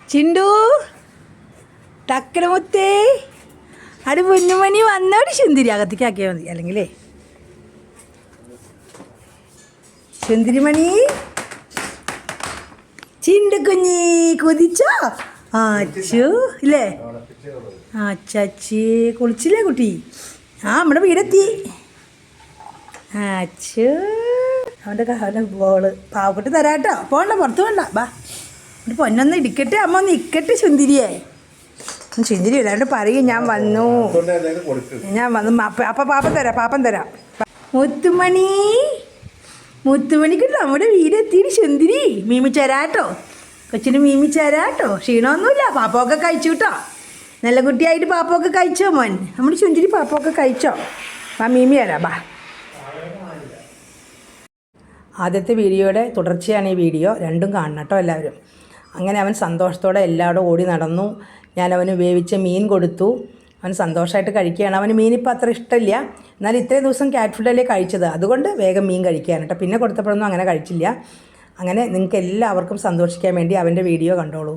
ചിണ്ടു ടക്കരമുത്തേ അത് പൊന്നുമണി വന്നോടി സുന്ദരി അകത്തേക്ക് ആക്കിയാൽ മതി അല്ലെങ്കിലേ സുന്ദരിമണി ചിണ്ടുകുഞ്ഞി കൊതിച്ചോ അച്ചു ഇല്ലേ അച്ചി കുളിച്ചില്ലേ കുട്ടി നമ്മുടെ വീടെത്തി അച്ചു അവൻ്റെ ബോള് പാവപ്പെട്ട് തരാട്ടോ പോണ്ട പുറത്ത് വേണ്ട ബാ പൊന്നൊന്ന് ഇടിക്കട്ടെ അമ്മ ഒന്ന് ഇക്കട്ടെ സുന്ദരിയെ സുന്ദരി വരാണ്ട് പറയും ഞാൻ വന്നു അപ്പം പാപ്പൻ തരാം മുത്തുമണിക്ക് നമ്മുടെ വീടെത്തിയിട്ട് സുന്ദരി മീമിച്ചരാട്ടോ കൊച്ചിന് മീമിച്ചരാട്ടോ ക്ഷീണമൊന്നുമില്ല പാപ്പമൊക്കെ കഴിച്ചു കേട്ടോ നല്ല കുട്ടിയായിട്ട് പാപ്പമൊക്കെ കഴിച്ചോ മോൻ നമ്മുടെ സുന്ദരി പാപ്പമൊക്കെ കഴിച്ചോ ആ മീമി തരാം ബാ ആദ്യത്തെ വീഡിയോയുടെ തുടർച്ചയാണ് ഈ വീഡിയോ രണ്ടും കാണണം കേട്ടോ എല്ലാവരും അങ്ങനെ അവൻ സന്തോഷത്തോടെ എല്ലാവരും ഓടി നടന്നു ഞാൻ അവന് വേവിച്ച മീൻ കൊടുത്തു അവൻ സന്തോഷമായിട്ട് കഴിക്കുകയാണ് അവന് മീനിപ്പോൾ അത്ര ഇഷ്ടമില്ല എന്നാലും ഇത്രയും ദിവസം ക്യാറ്റ് ഫുഡല്ലേ കഴിച്ചത് അതുകൊണ്ട് വേഗം മീൻ കഴിക്കുകയാണ് കേട്ടോ പിന്നെ കൊടുത്തപ്പോഴൊന്നും അങ്ങനെ കഴിച്ചില്ല അങ്ങനെ നിങ്ങൾക്ക് എല്ലാവർക്കും സന്തോഷിക്കാൻ വേണ്ടി അവൻ്റെ വീഡിയോ കണ്ടോളൂ